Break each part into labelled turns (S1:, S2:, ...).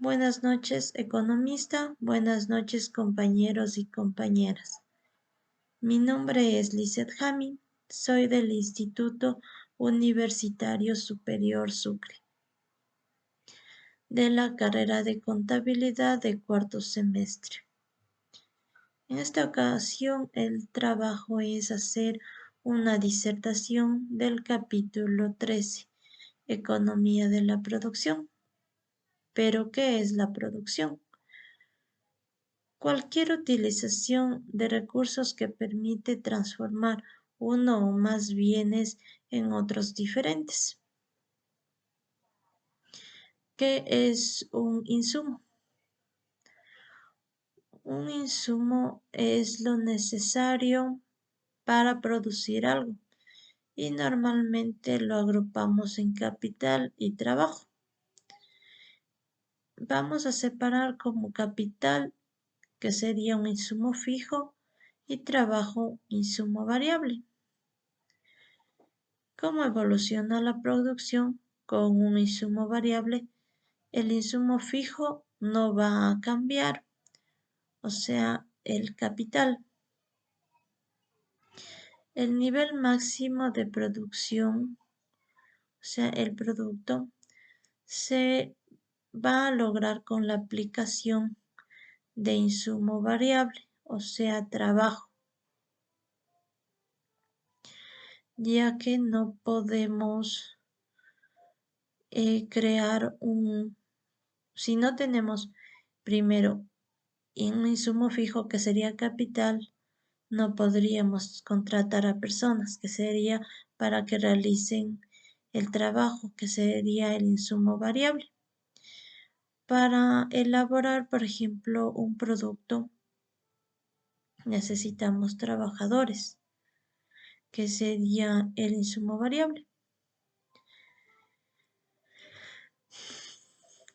S1: Buenas noches, economista. Buenas noches, compañeros y compañeras. Mi nombre es Lizeth Jami. Soy del Instituto Universitario Superior Sucre, de la carrera de Contabilidad de cuarto semestre. En esta ocasión, el trabajo es hacer una disertación del capítulo 13, Economía de la Producción. ¿Pero qué es la producción? Cualquier utilización de recursos que permite transformar uno o más bienes en otros diferentes. ¿Qué es un insumo? Un insumo es lo necesario para producir algo y normalmente lo agrupamos en capital y trabajo. Vamos a separar como capital, que sería un insumo fijo, y trabajo, insumo variable. ¿Cómo evoluciona la producción con un insumo variable? El insumo fijo no va a cambiar, o sea, el capital. El nivel máximo de producción, o sea, el producto, se va a lograr con la aplicación de insumo variable, o sea, trabajo, ya que no podemos crear si no tenemos primero un insumo fijo que sería capital, no podríamos contratar a personas, que sería para que realicen el trabajo, que sería el insumo variable. Para elaborar, por ejemplo, un producto, necesitamos trabajadores, que sería el insumo variable.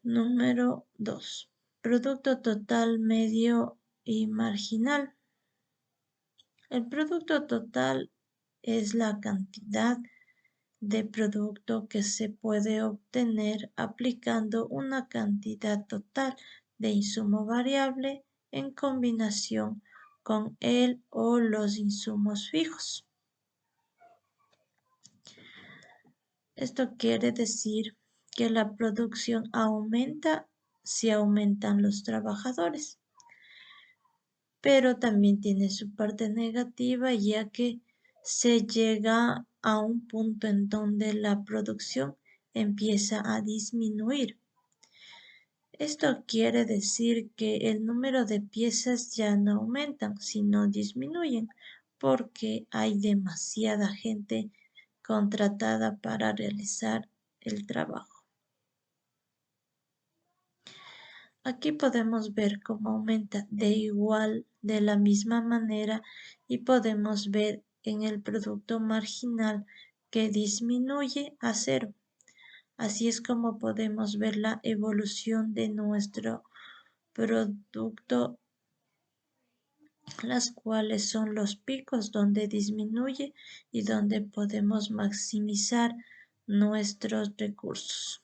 S1: Número 2. Producto total, medio y marginal. El producto total es la cantidad de producto que se puede obtener aplicando una cantidad total de insumo variable en combinación con el o los insumos fijos. Esto quiere decir que la producción aumenta si aumentan los trabajadores, pero también tiene su parte negativa, ya que se llega a un punto en donde la producción empieza a disminuir. Esto quiere decir que el número de piezas ya no aumentan, sino disminuyen, porque hay demasiada gente contratada para realizar el trabajo. Aquí podemos ver cómo aumenta de la misma manera, y podemos ver en el producto marginal que disminuye a cero. Así es como podemos ver la evolución de nuestro producto, las cuales son los picos donde disminuye y donde podemos maximizar nuestros recursos.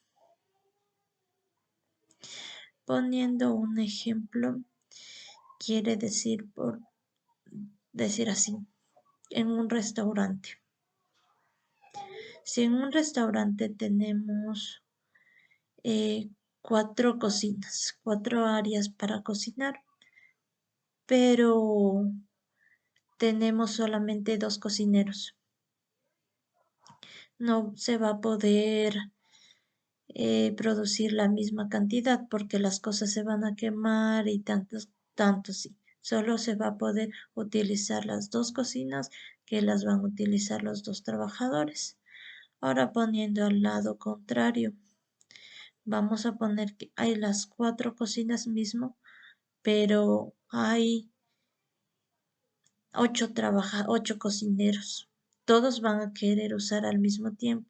S1: Poniendo un ejemplo, quiere decir, por decir así, en un restaurante. Si en un restaurante tenemos 4 cocinas, 4 áreas para cocinar, pero tenemos solamente 2 cocineros, no se va a poder producir la misma cantidad, porque las cosas se van a quemar y tantos, sí. Solo se va a poder utilizar las 2 cocinas, que las van a utilizar los 2 trabajadores. Ahora, poniendo al lado contrario, vamos a poner que hay las 4 cocinas mismo, pero hay 8 cocineros. Todos van a querer usar al mismo tiempo,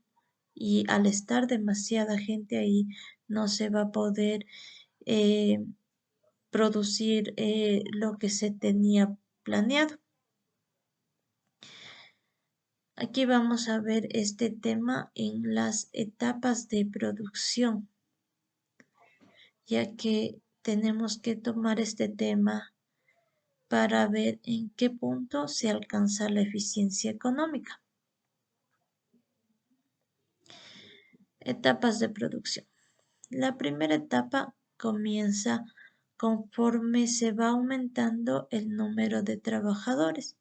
S1: y al estar demasiada gente ahí, no se va a poder eh, producir lo que se tenía planeado. Aquí vamos a ver este tema en las etapas de producción. ya que tenemos que tomar este tema para ver en qué punto se alcanza la eficiencia económica. Etapas de producción. La primera etapa comienza conforme se va aumentando el número de trabajadores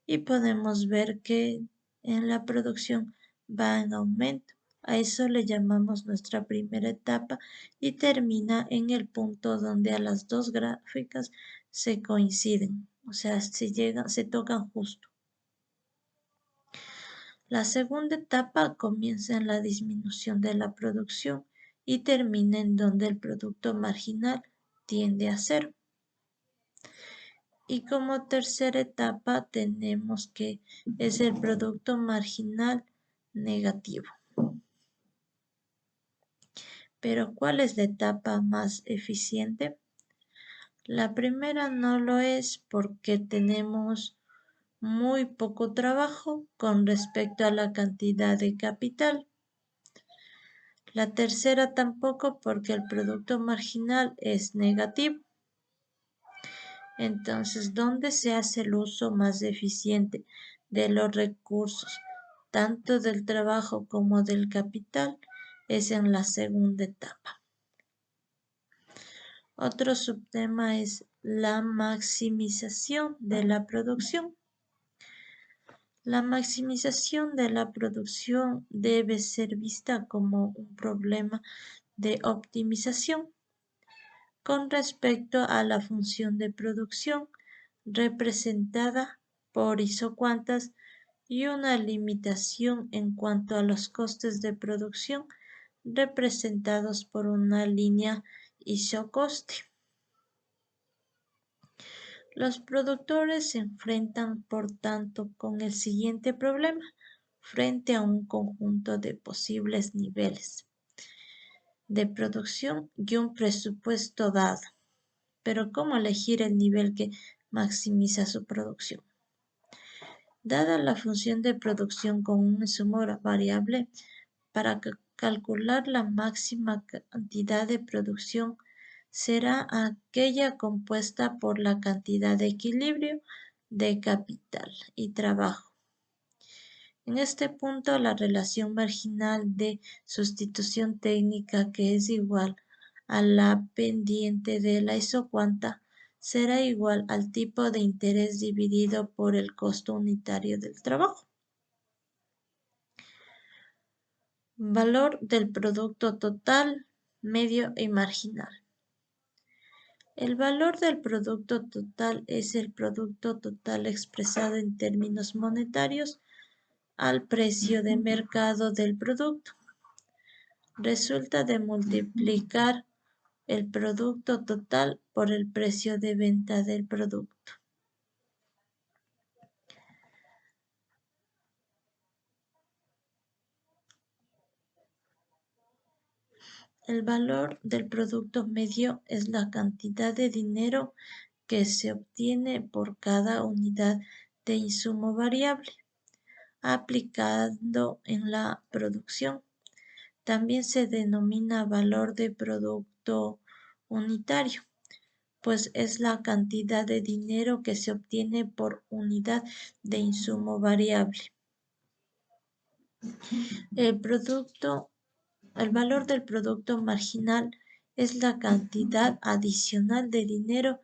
S1: y podemos ver que en la producción va en aumento. A eso le llamamos nuestra primera etapa y termina en el punto donde a las dos gráficas se coinciden, o sea, se tocan justo. La segunda etapa comienza en la disminución de la producción y termina en donde el producto marginal tiende a cero. Y como tercera etapa tenemos que es el producto marginal negativo. Pero ¿cuál es la etapa más eficiente? La primera no lo es porque tenemos muy poco trabajo con respecto a la cantidad de capital. La tercera tampoco porque el producto marginal es negativo. Entonces, ¿dónde se hace el uso más eficiente de los recursos, tanto del trabajo como del capital? Es en la segunda etapa. Otro subtema es la maximización de la producción. La maximización de la producción debe ser vista como un problema de optimización con respecto a la función de producción representada por isocuantas y una limitación en cuanto a los costes de producción representados por una línea isocoste. Los productores se enfrentan, por tanto, con el siguiente problema frente a un conjunto de posibles niveles de producción y un presupuesto dado. Pero ¿cómo elegir el nivel que maximiza su producción? Dada la función de producción con un insumo variable, para calcular la máxima cantidad de producción será aquella compuesta por la cantidad de equilibrio de capital y trabajo. En este punto, la relación marginal de sustitución técnica, que es igual a la pendiente de la isocuanta, será igual al tipo de interés dividido por el costo unitario del trabajo. Valor del producto total, medio y marginal. El valor del producto total es el producto total expresado en términos monetarios al precio de mercado del producto. Resulta de multiplicar el producto total por el precio de venta del producto. El valor del producto medio es la cantidad de dinero que se obtiene por cada unidad de insumo variable aplicado en la producción. También se denomina valor de producto unitario, pues es la cantidad de dinero que se obtiene por unidad de insumo variable. El valor del producto marginal es la cantidad adicional de dinero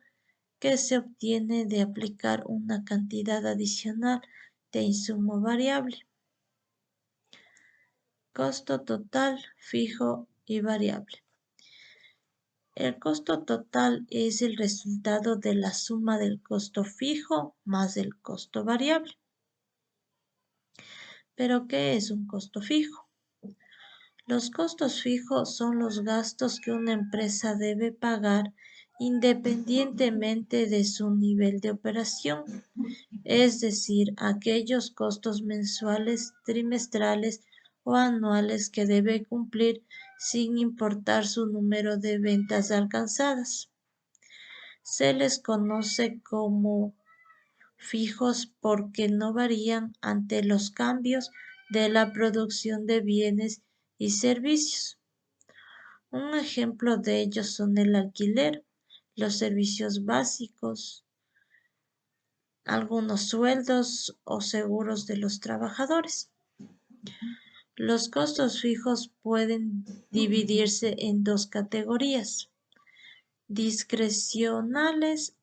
S1: que se obtiene de aplicar una cantidad adicional de insumo variable. Costo total, fijo y variable. El costo total es el resultado de la suma del costo fijo más el costo variable. ¿Pero qué es un costo fijo? Los costos fijos son los gastos que una empresa debe pagar independientemente de su nivel de operación, es decir, aquellos costos mensuales, trimestrales o anuales que debe cumplir sin importar su número de ventas alcanzadas. Se les conoce como fijos porque no varían ante los cambios de la producción de bienes y servicios. Un ejemplo de ellos son el alquiler, los servicios básicos, algunos sueldos o seguros de los trabajadores. Los costos fijos pueden dividirse en dos categorías: discrecionales,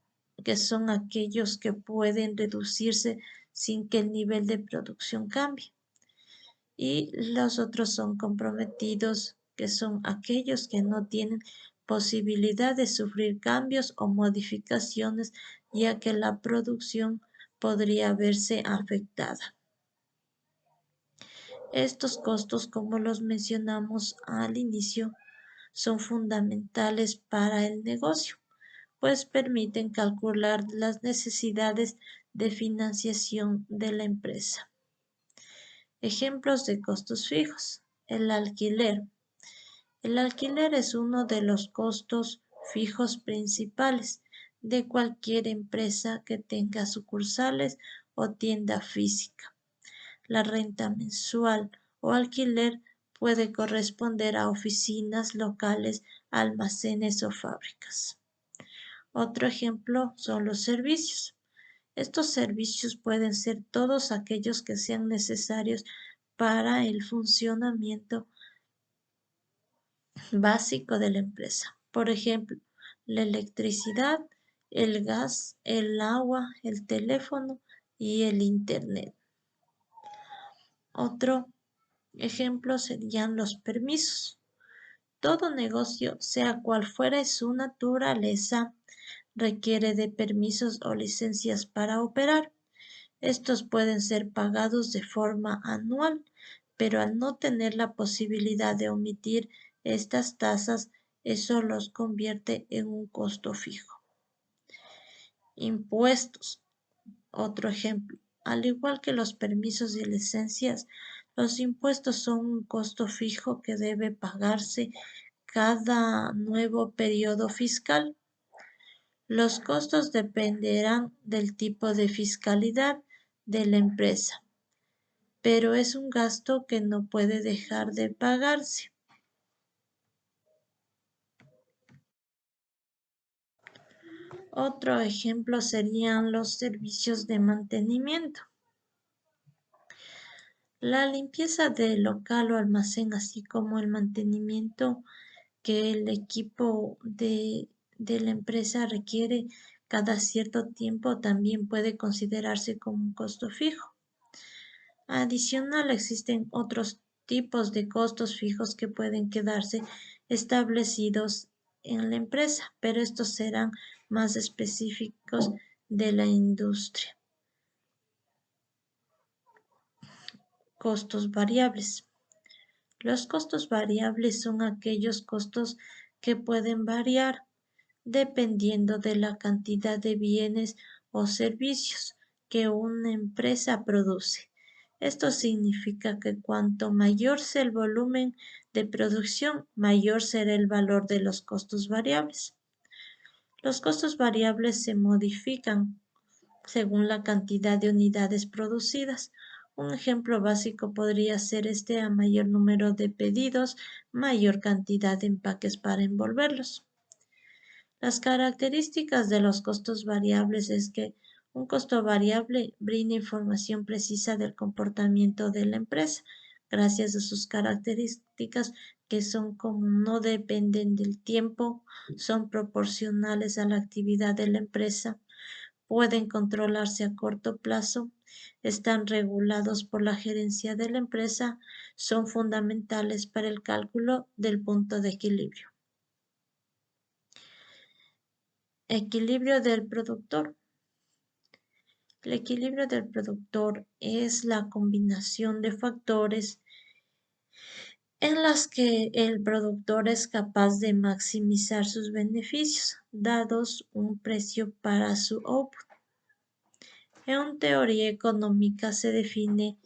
S1: que son aquellos que pueden reducirse sin que el nivel de producción cambie, y los otros son comprometidos, que son aquellos que no tienen posibilidad de sufrir cambios o modificaciones, ya que la producción podría verse afectada. Estos costos, como los mencionamos al inicio, son fundamentales para el negocio, pues permiten calcular las necesidades de financiación de la empresa. Ejemplos de costos fijos. El alquiler. El alquiler es uno de los costos fijos principales de cualquier empresa que tenga sucursales o tienda física. La renta mensual o alquiler puede corresponder a oficinas, locales, almacenes o fábricas. Otro ejemplo son los servicios. Estos servicios pueden ser todos aquellos que sean necesarios para el funcionamiento básico de la empresa. Por ejemplo, la electricidad, el gas, el agua, el teléfono y el internet. Otro ejemplo serían los permisos. Todo negocio, sea cual fuere su naturaleza, requiere de permisos o licencias para operar. Estos pueden ser pagados de forma anual, pero al no tener la posibilidad de omitir estas tasas, eso los convierte en un costo fijo. Impuestos. Otro ejemplo. Al igual que los permisos y licencias, los impuestos son un costo fijo que debe pagarse cada nuevo periodo fiscal. Los costos dependerán del tipo de fiscalidad de la empresa, pero es un gasto que no puede dejar de pagarse. Otro ejemplo serían los servicios de mantenimiento. La limpieza del local o almacén, así como el mantenimiento que el equipo de la empresa requiere cada cierto tiempo, también puede considerarse como un costo fijo. Adicional, existen otros tipos de costos fijos que pueden quedarse establecidos en la empresa, pero estos serán más específicos de la industria. Costos variables. Los costos variables son aquellos costos que pueden variar dependiendo de la cantidad de bienes o servicios que una empresa produce. Esto significa que cuanto mayor sea el volumen de producción, mayor será el valor de los costos variables. Los costos variables se modifican según la cantidad de unidades producidas. Un ejemplo básico podría ser a mayor número de pedidos, mayor cantidad de empaques para envolverlos. Las características de los costos variables es que un costo variable brinda información precisa del comportamiento de la empresa, gracias a sus características que son como no dependen del tiempo, son proporcionales a la actividad de la empresa, pueden controlarse a corto plazo, están regulados por la gerencia de la empresa, son fundamentales para el cálculo del punto de equilibrio. Equilibrio del productor. El equilibrio del productor es la combinación de factores en las que el productor es capaz de maximizar sus beneficios, dados un precio para su output. En teoría económica se define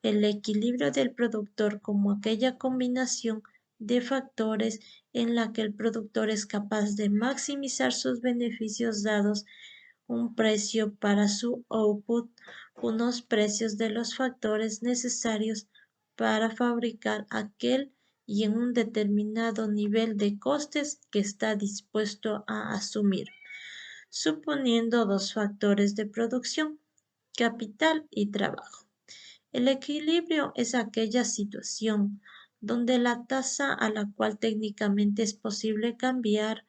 S1: el equilibrio del productor como aquella combinación de factores en la que el productor es capaz de maximizar sus beneficios dados un precio para su output, unos precios de los factores necesarios para fabricar aquel y en un determinado nivel de costes que está dispuesto a asumir, suponiendo dos factores de producción, capital y trabajo. El equilibrio es aquella situación donde la tasa a la cual técnicamente es posible cambiar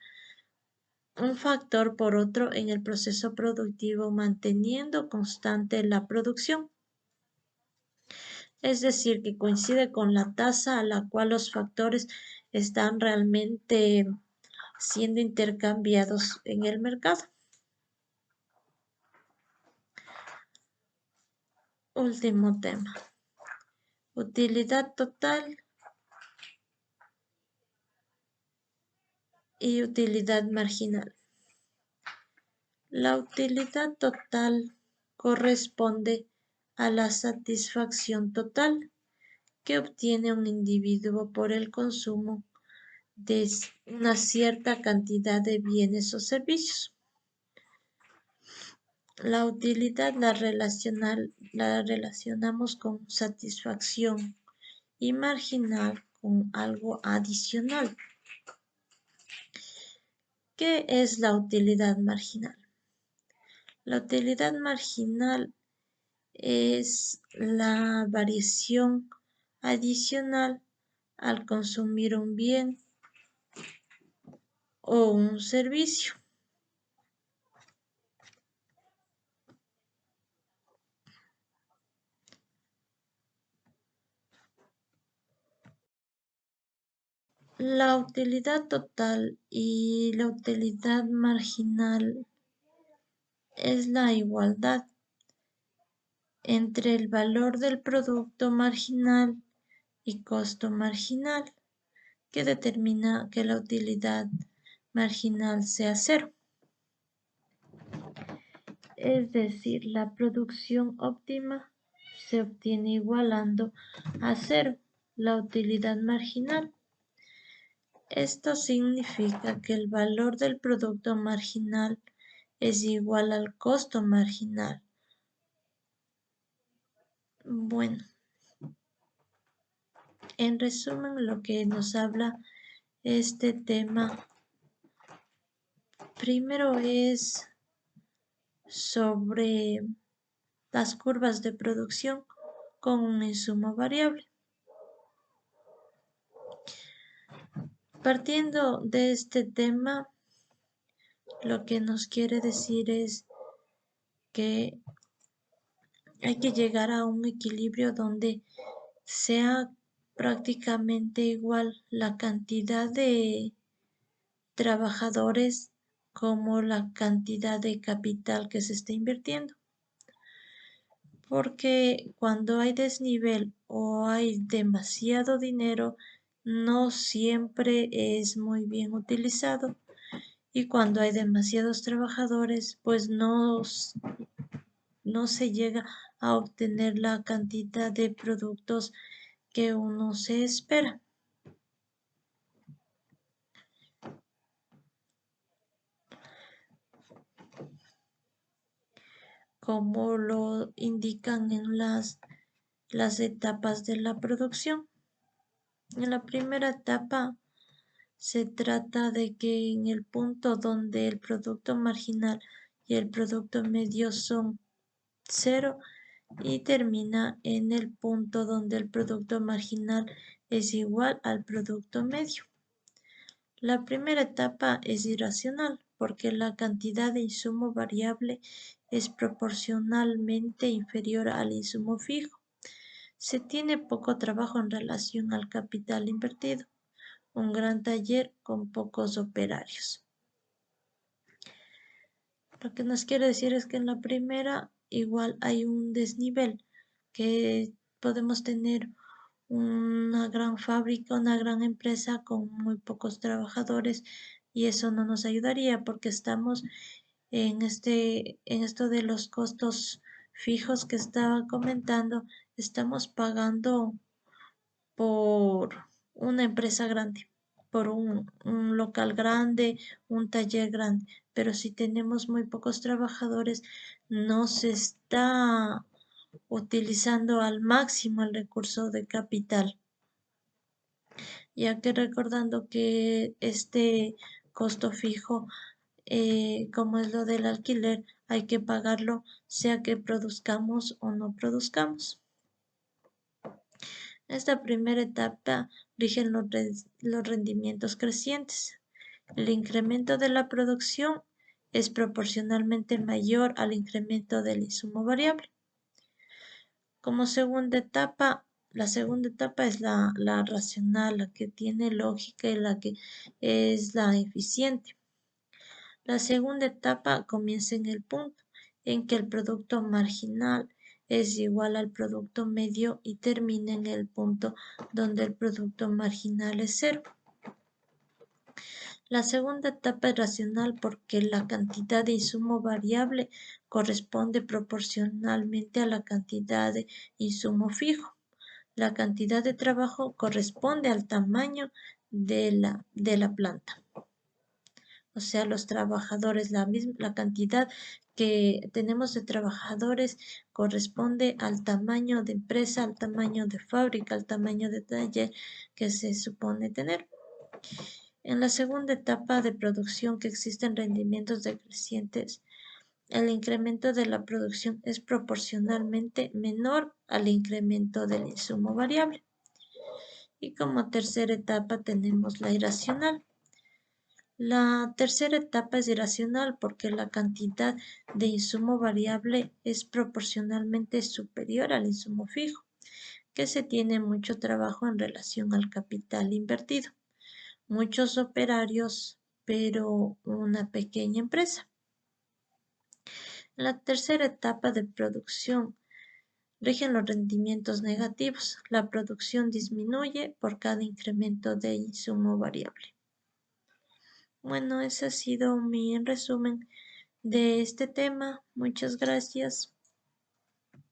S1: un factor por otro en el proceso productivo manteniendo constante la producción. Es decir, que coincide con la tasa a la cual los factores están realmente siendo intercambiados en el mercado. Último tema. Utilidad total y utilidad marginal. La utilidad total corresponde a la satisfacción total que obtiene un individuo por el consumo de una cierta cantidad de bienes o servicios. La utilidad la relacionamos con satisfacción y marginal con algo adicional. ¿Qué es la utilidad marginal? La utilidad marginal es la variación adicional al consumir un bien o un servicio. La utilidad total y la utilidad marginal es la igualdad entre el valor del producto marginal y costo marginal, que determina que la utilidad marginal sea cero. Es decir, la producción óptima se obtiene igualando a cero la utilidad marginal. Esto significa que el valor del producto marginal es igual al costo marginal. Bueno, en resumen, lo que nos habla este tema primero es sobre las curvas de producción con un insumo variable. Partiendo de este tema, lo que nos quiere decir es que hay que llegar a un equilibrio donde sea prácticamente igual la cantidad de trabajadores como la cantidad de capital que se está invirtiendo. Porque cuando hay desnivel o hay demasiado dinero, no siempre es muy bien utilizado. Y cuando hay demasiados trabajadores, pues no se llega a obtener la cantidad de productos que uno se espera. Como lo indican en las etapas de la producción. En la primera etapa se trata de que en el punto donde el producto marginal y el producto medio son cero y termina en el punto donde el producto marginal es igual al producto medio. La primera etapa es irracional porque la cantidad de insumo variable es proporcionalmente inferior al insumo fijo. Se tiene poco trabajo en relación al capital invertido, un gran taller con pocos operarios. Lo que nos quiere decir es que en la primera igual hay un desnivel, que podemos tener una gran fábrica, una gran empresa con muy pocos trabajadores y eso no nos ayudaría porque estamos en esto de los costos fijos que estaba comentando, estamos pagando por una empresa grande, por un local grande, un taller grande, pero si tenemos muy pocos trabajadores, no se está utilizando al máximo el recurso de capital. ya que recordando que este costo fijo, como es lo del alquiler, hay que pagarlo sea que produzcamos o no produzcamos. Esta primera etapa rigen los rendimientos crecientes. El incremento de la producción es proporcionalmente mayor al incremento del insumo variable. Como segunda etapa, la segunda etapa es la racional, la que tiene lógica y la que es la eficiente. La segunda etapa comienza en el punto en que el producto marginal es igual al producto medio y termina en el punto donde el producto marginal es cero. La segunda etapa es racional porque la cantidad de insumo variable corresponde proporcionalmente a la cantidad de insumo fijo. La cantidad de trabajo corresponde al tamaño de la planta. O sea, los trabajadores, la cantidad que tenemos de trabajadores corresponde al tamaño de empresa, al tamaño de fábrica, al tamaño de taller que se supone tener. En la segunda etapa de producción que existen rendimientos decrecientes, el incremento de la producción es proporcionalmente menor al incremento del insumo variable. Y como tercera etapa tenemos la irracional. La tercera etapa es irracional porque la cantidad de insumo variable es proporcionalmente superior al insumo fijo, que se tiene mucho trabajo en relación al capital invertido, muchos operarios, pero una pequeña empresa. La tercera etapa de producción rigen los rendimientos negativos. La producción disminuye por cada incremento de insumo variable. Bueno, ese ha sido mi resumen de este tema. Muchas gracias.